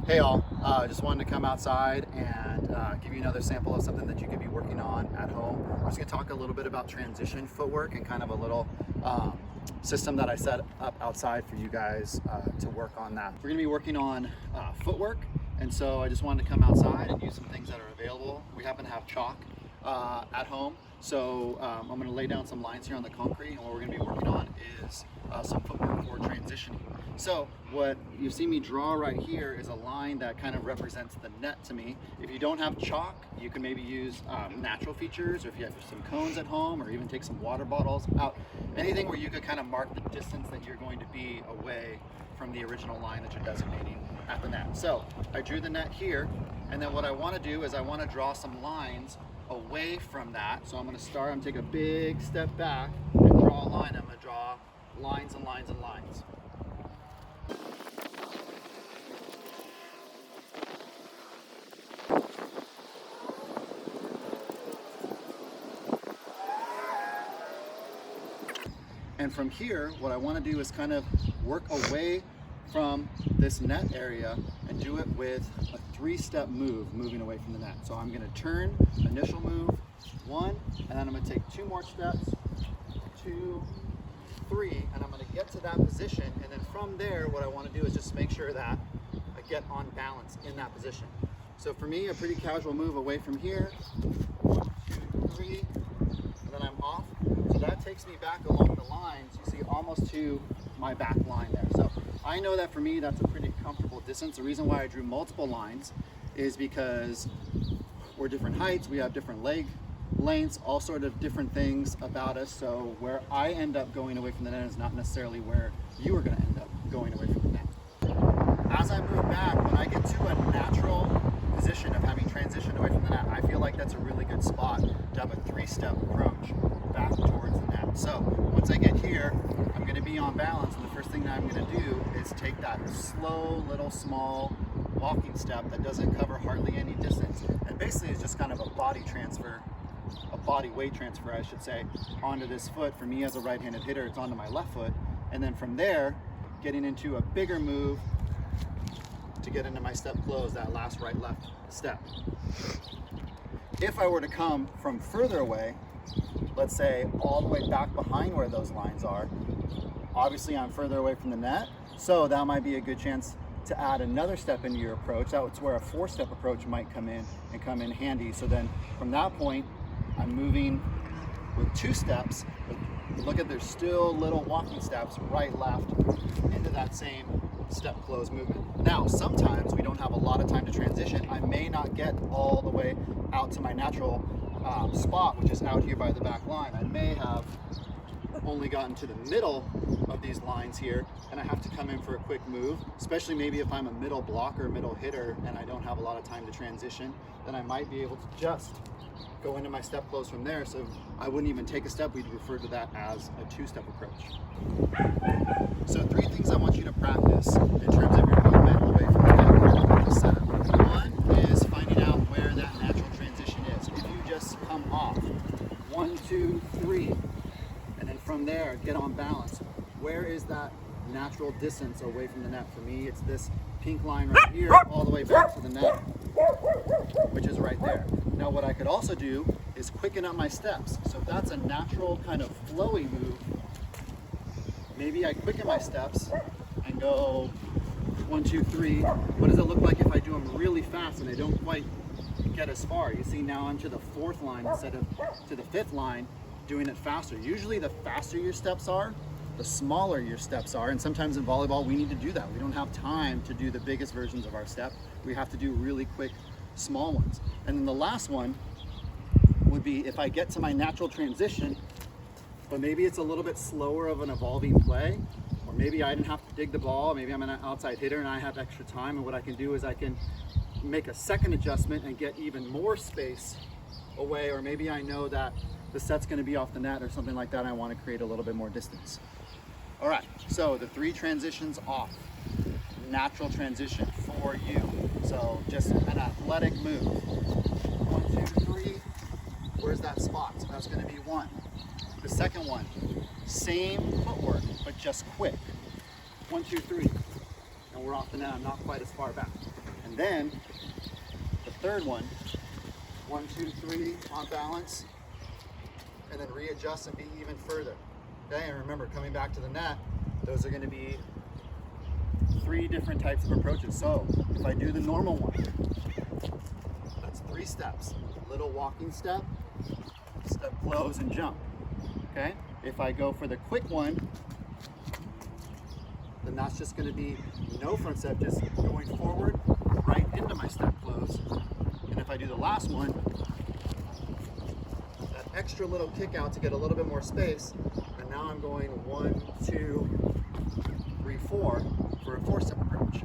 Hey all, just wanted to come outside and give you another sample of something that you could be working on at home. I'm just going to talk a little bit about transition footwork and kind of a little system that I set up outside for you guys to work on that. We're going to be working on footwork, and so I just wanted to come outside and use some things that are available. We happen to have chalk at home, so I'm going to lay down some lines here on the concrete, and what we're going to be working on is some footwork for transitioning. So what you see me draw right here is a line that kind of represents the net to me. If you don't have chalk, you can maybe use natural features, or if you have some cones at home, or even take some water bottles out. Anything where you could kind of mark the distance that you're going to be away from the original line that you're designating at the net. So I drew the net here, and then what I want to do is I want to draw some lines away from that. So I'm going to start, I'm going to take a big step back and draw a line. I'm going to draw lines and lines and lines. And from here, what I want to do is kind of work away from this net area and do it with a three-step move, moving away from the net. So I'm going to turn, initial move, 1, and then I'm going to take 2 more steps, 2, 3, and I'm going to get to that position. And then from there, what I want to do is just make sure that I get on balance in that position. So for me, a pretty casual move away from here, 1, 2, 3, and then I'm off. So that takes me back along the lines, you see, almost to my back line there. So I know that for me, that's a pretty comfortable distance. The reason why I drew multiple lines is because we're different heights, we have different leg lengths, all sort of different things about us. So where I end up going away from the net is not necessarily where you are going to end up going away from the net. As I move back, when I get to a natural position of having transitioned away from the net, I feel like that's a really good spot to have a 3-step approach back towards the net. So once I get here, I'm going to be on balance, and the first thing that I'm going to do is take that slow little small walking step that doesn't cover hardly any distance, and basically is just kind of a body transfer, a body weight transfer I should say, onto this foot. For me as a right-handed hitter, it's onto my left foot, and then from there getting into a bigger move to get into my step close, that last right-left step. If I were to come from further away, let's say all the way back behind where those lines are, obviously I'm further away from the net, so that might be a good chance to add another step into your approach. That's where a 4-step approach might come in handy. So then from that point, I'm moving with 2 steps. Look at, there's still little walking steps, right, left, into that same step close movement. Now, sometimes we don't have a lot of time to transition. I may not get all the way out to my natural spot, which is out here by the back line. I may have only gotten to the middle of these lines here, and I have to come in for a quick move, especially maybe if I'm a middle blocker, middle hitter, and I don't have a lot of time to transition, then I might be able to just go into my step close from there. So I wouldn't even take a step. We'd refer to that as a 2-step approach. So 3 things I want you to practice in terms of your movement away from the setup. One is finding out where that natural transition is. If you just come off, 1, 2, 3, and then from there get on balance, where is that natural distance away from the net? For me, it's this pink line right here all the way back to the net, which is right there. Now what I could also do is quicken up my steps. So if that's a natural kind of flowy move, maybe I quicken my steps and go 1, 2, 3. What does it look like if I do them really fast and I don't quite get as far? You see, now I'm to the 4th line instead of to the 5th line, doing it faster. Usually the faster your steps are, the smaller your steps are, and sometimes in volleyball we need to do that. We don't have time to do the biggest versions of our step. We have to do really quick, small ones. And then the last one would be if I get to my natural transition, but maybe it's a little bit slower of an evolving play, or maybe I didn't have to dig the ball, maybe I'm an outside hitter and I have extra time, and what I can do is I can make a second adjustment and get even more space away, or maybe I know that the set's going to be off the net or something like that, and I want to create a little bit more distance. All right, so the 3 transitions off. Natural transition for you. So just an athletic move. 1, 2, 3. Where's that spot? So that's going to be 1. The second one, same footwork, but just quick. 1, 2, 3. And we're off the net. I'm not quite as far back. And then the third one, 1, 2, 3 on balance, and then readjust and be even further. Okay, and remember, coming back to the net, those are going to be 3 different types of approaches. So if I do the normal one, that's 3 steps. Little walking step, step close and jump. Okay, if I go for the quick one, then that's just going to be no front step, just going forward right into my step close. And if I do the last one, that extra little kick out to get a little bit more space, and now I'm going 1, 2, 3, 4 for a 4-step approach.